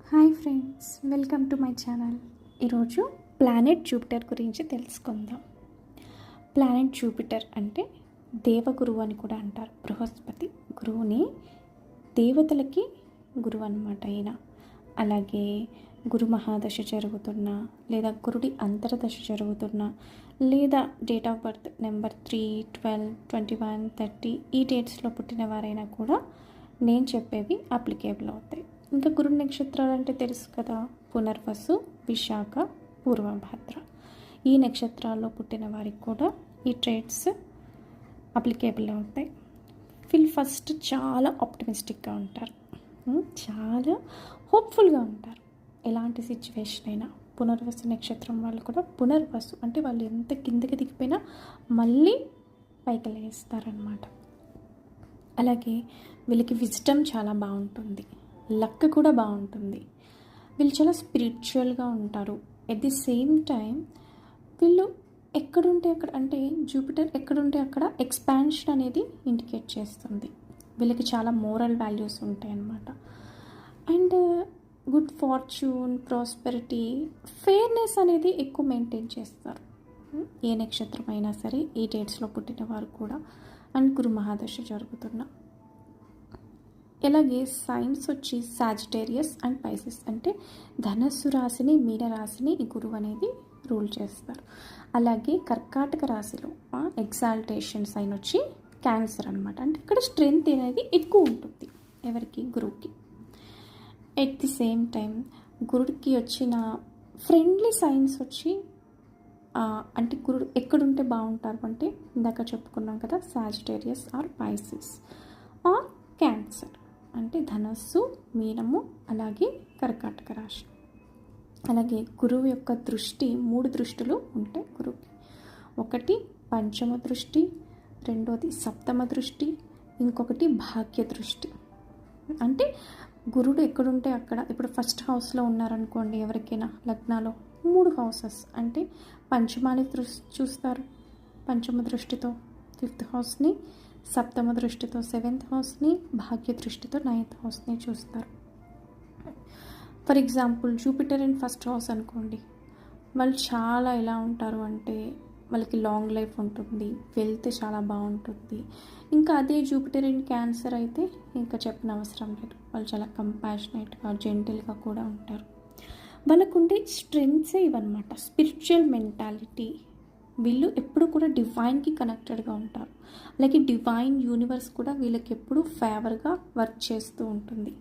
Hi friends, welcome to my channel. ఈరోజు planet Jupiter గురించి తెలుసుకుందాం. ప్లానెట్ జూపిటర్ అంటే దేవగురువు అని కూడా అంటారు. బృహస్పతి గురువుని దేవతలకి గురువు అన్నమాట ఈయన. అలాగే గురు మహాదశ జరుగుతున్నా లేదా గురుడి అంతర్దశ జరుగుతున్నా లేదా డేట్ ఆఫ్ బర్త్ నెంబర్ 3, 12, 21, 30 ఈ డేట్స్లో పుట్టిన వారైనా కూడా నేను చెప్పేవి అప్లికేబుల్ అవుతాయి. ఇంకా గురు నక్షత్రాలు అంటే తెలుసు కదా, పునర్వసు, విశాఖ, పూర్వభద్ర. ఈ నక్షత్రాల్లో పుట్టిన వారికి కూడా ఈ ట్రేట్స్ అప్లికేబుల్ అవుతాయి. వీళ్ళు ఫస్ట్ చాలా ఆప్టిమిస్టిక్గా ఉంటారు, చాలా హోప్ఫుల్గా ఉంటారు. ఎలాంటి సిచ్యువేషన్ అయినా. పునర్వసు నక్షత్రం వాళ్ళు కూడా పునర్వసు అంటే వాళ్ళు ఎంత కిందకి దిగిపోయినా మళ్ళీ పైకి లేస్తారనమాట. అలాగే వీళ్ళకి విజ్డమ్ చాలా బాగుంటుంది, లక్ కూడా బాగుంటుంది. వీళ్ళు చాలా స్పిరిచువల్గా ఉంటారు. ఎట్ ది సేమ్ టైం వీళ్ళు ఎక్కడుంటే అక్కడ, అంటే జూపిటర్ ఎక్కడుంటే అక్కడ ఎక్స్పాన్షన్ అనేది ఇండికేట్ చేస్తుంది. వీళ్ళకి చాలా మోరల్ వాల్యూస్ ఉంటాయి అన్నమాట. And good fortune, prosperity, fairness అనేది ఎక్కువ మెయింటైన్ చేస్తారు. ఏ నక్షత్రం అయినా సరే ఈ డేట్స్లో పుట్టిన వారు కూడా. అండ్ గురు మహాదశ జరుగుతున్న. అలాగే సైన్స్ వచ్చి సాజిటేరియస్ అండ్ పైసెస్ అంటే ధనస్సు రాశిని, మీన రాశిని ఈ గురువు అనేది రూల్ చేస్తారు. అలాగే కర్కాటక రాశిలో ఎగ్జాల్టేషన్ సైన్ వచ్చి క్యాన్సర్ అనమాట. అంటే ఇక్కడ స్ట్రెంగ్త్ అనేది ఎక్కువ ఉంటుంది ఎవరికి, గురువుకి. ఎట్ ది సేమ్ టైం గురుడికి వచ్చిన ఫ్రెండ్లీ సైన్స్ వచ్చి అంటే గురుడు ఎక్కడుంటే బాగుంటారు అంటే ఇందాక చెప్పుకున్నాం కదా, Sagittarius or Pisces or Cancer అంటే ధనస్సు, మీనము, అలాగే కర్కాటక రాశి. అలాగే గురువు యొక్క దృష్టి 3 దృష్టులు ఉంటాయి గురువుకి. ఒకటి పంచమ దృష్టి, రెండోది సప్తమ దృష్టి, ఇంకొకటి భాగ్య దృష్టి. అంటే గురుడు ఎక్కడుంటే అక్కడ, ఇప్పుడు ఫస్ట్ హౌస్లో ఉన్నారనుకోండి ఎవరికైనా లగ్నాలో 3 హౌసెస్ అంటే పంచమాని చూస్తారు పంచమ దృష్టితో, 5th హౌస్ని, సప్తమ దృష్టితో 7th హౌస్ని, భాగ్య దృష్టితో 9th హౌస్ని చూస్తారు. For example Jupiter in first house అనుకోండి, వాళ్ళు చాలా ఎలా ఉంటారు అంటే వాళ్ళకి లాంగ్ లైఫ్ ఉంటుంది, వెల్త్ చాలా బాగుంటుంది. ఇంకా అదే జూపిటర్ ఇన్ క్యాన్సర్ అయితే ఇంకా చెప్పిన అవసరం లేదు. వాళ్ళు చాలా కంపాషనేట్గా, జెంటిల్గా కూడా ఉంటారు. వాళ్ళకుండే స్ట్రెంగ్త్సే ఇవన్నమాట, స్పిరిచువల్ మెంటాలిటీ. వీళ్ళు ఎప్పుడు కూడా డివైన్కి కనెక్టెడ్గా ఉంటారు. అలాగే డివైన్ యూనివర్స్ కూడా వీళ్ళకి ఎప్పుడు ఫేవర్గా వర్క్ చేస్తూ ఉంటుంది.